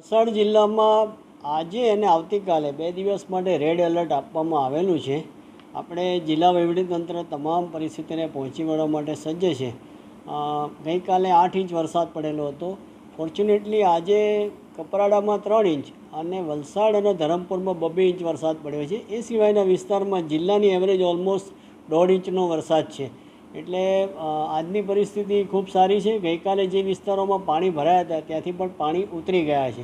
વલસાડ જિલ્લામાં આજે અને આવતીકાલે 2 દિવસ માટે રેડ એલર્ટ આપવામાં આવેલું છે. આપણે જિલ્લા વહીવટીતંત્ર તમામ પરિસ્થિતિને પહોંચી વળવા માટે સજ્જ છે. ગઈકાલે 8 ઇંચ વરસાદ પડેલો હતો. ફોર્ચ્યુનેટલી આજે કપરાડામાં 3 ઇંચ અને વલસાડ અને ધરમપુરમાં 2 ઇંચ વરસાદ પડ્યો છે. એ સિવાયના વિસ્તારમાં જિલ્લાની એવરેજ ઓલમોસ્ટ 1.5 ઇંચનો વરસાદ છે. એટલે આજની પરિસ્થિતિ ખૂબ સારી છે. ગઈકાલે જે વિસ્તારોમાં પાણી ભરાયા હતા ત્યાંથી પણ પાણી ઉતરી ગયા છે.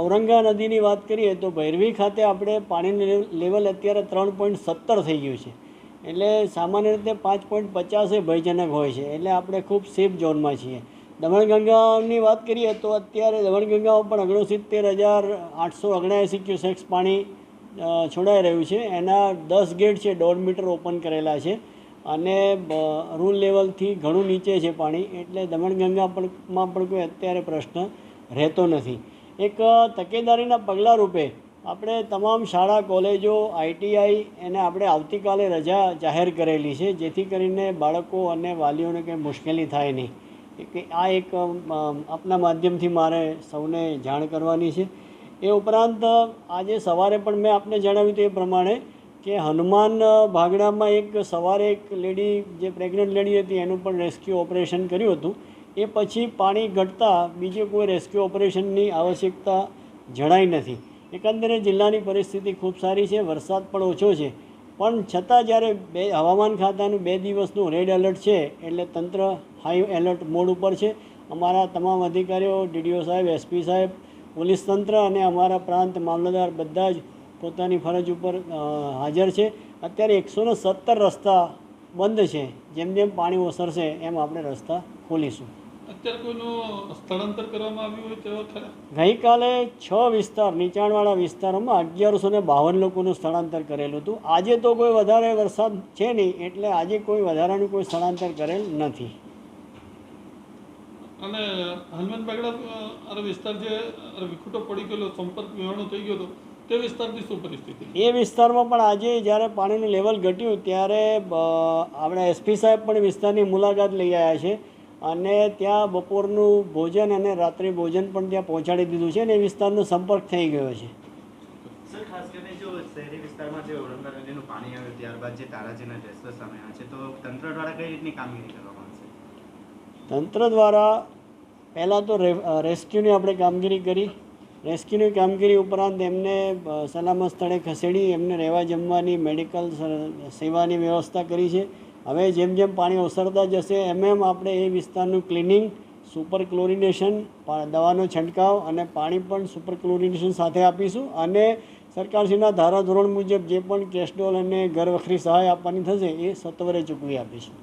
ઔરંગા નદીની વાત કરીએ તો ભૈરવી ખાતે આપણે પાણીનું લેવલ અત્યારે 3.17 થઈ ગયું છે. એટલે સામાન્ય રીતે 5.50 એ ભયજનક હોય છે. એટલે આપણે ખૂબ સેફ ઝોનમાં છીએ. દમણગંગાની વાત કરીએ તો અત્યારે દમણગંગામાં પણ 69,879 ક્યુસેક્સ પાણી છોડાઈ રહ્યું છે. એના 10 ગેટ છે, 1.5 મીટર ઓપન કરેલા છે અને રૂલ લેવલથી ઘણું નીચે છે પાણી. એટલે દમણગંગામાં પણ કોઈ અત્યારે પ્રશ્ન રહેતો નથી. એક તકેદારીના પગલાં રૂપે આપણે તમામ શાળા કોલેજો ITI એને આપણે આવતીકાલે રજા જાહેર કરેલી છે, જેથી કરીને બાળકો અને વાલીઓને કંઈ મુશ્કેલી થાય નહીં. આ એક આપના માધ્યમથી મારે સૌને જાણ કરવાની છે. એ ઉપરાંત આજે સવારે પણ મેં આપને જણાવ્યું તે પ્રમાણે કે હનુમાન ભાગડામાં સવારે એક લેડી, જે પ્રેગ્નન્ટ લેડી હતી, એનું પણ રેસ્ક્યુ ઓપરેશન કર્યું હતું. એ પછી પાણી ઘટતા બીજું કોઈ રેસ્ક્યુ ઓપરેશનની આવશ્યકતા જણાઈ નથી. એકંદરે જિલ્લાની પરિસ્થિતિ ખૂબ સારી છે. વરસાદ પણ ઓછો છે, પણ છતાં જ્યારે હવામાન ખાતાનું 2 દિવસનું રેડ એલર્ટ છે એટલે તંત્ર હાઈ એલર્ટ મોડ ઉપર છે. અમારા તમામ અધિકારીઓ, DDO સાહેબ, SP સાહેબ, પોલીસ તંત્ર અને અમારા પ્રાંત મામલતદાર બધા જ પોતાની ફરજ ઉપર હાજર છે. અત્યારે 117 રસ્તા બંધ છે. જેમ જેમ પાણી ઓસરશે એમ આપણે રસ્તા ખોલીશું. અત્યારે કોઈનું સ્થળાંતર કરવામાં આવ્યું હોય તેવા ખરા? ગઈકાલે 6 વિસ્તાર, નીચાણવાળા વિસ્તારોમાં 1152 લોકોનું સ્થળાંતર કરેલું હતું. આજે તો કોઈ વધારે વરસાદ છે નહીં, એટલે આજે કોઈ વધારાનું કોઈ સ્થળાંતર કરેલ નથી. અને હનુમાન બાગડા વિસ્તાર જે વિખૂટો પડી ગયેલો, સંપર્ક વિહોણો થઈ ગયો હતો, તે વિસ્તારની શું પરિસ્થિતિ? એ વિસ્તારમાં પણ આજે જ્યારે પાણીનું લેવલ ઘટ્યું ત્યારે આપણે SP સાહેબ પણ વિસ્તારની મુલાકાત લઈ આવ્યા છે અને ત્યાં બપોરનું ભોજન અને રાત્રિ ભોજન પણ ત્યાં પહોંચાડી દીધું છે અને એ વિસ્તારનો સંપર્ક થઈ ગયો છે. સર, ખાસ કરીને જો શહેરી વિસ્તારમાં જે ઔરંગા નદીનું પાણી આવ્યું ત્યારબાદ જે તારાજીના ડ્રેસર સામે આવ્યા છે, તો તંત્ર દ્વારા કઈ રીતની કામગીરી કરવામાં આવશે? તંત્ર દ્વારા પહેલાં તો રેસ્ક્યુની આપણે કામગીરી કરી. રેસ્ક્યુની કામગીરી ઉપરાંત એમને સલામત સ્થળે ખસેડી એમને રહેવા જમવાની, મેડિકલ સેવાની વ્યવસ્થા કરી છે. હવે જેમ જેમ પાણી ઓસરતા જશે એમ આપણે એ વિસ્તારનું ક્લિનિંગ, સુપર ક્લોરિનેશન, દવાનો છંટકાવ અને પાણી પણ સુપર ક્લોરિનેશન સાથે આપીશું અને સરકારશ્રીના ધારાધોરણ મુજબ જે પણ કેસ્ટોલ અને ઘર વખરી સહાય આપવાની થશે એ સત્વરે ચૂકવી આપીશું.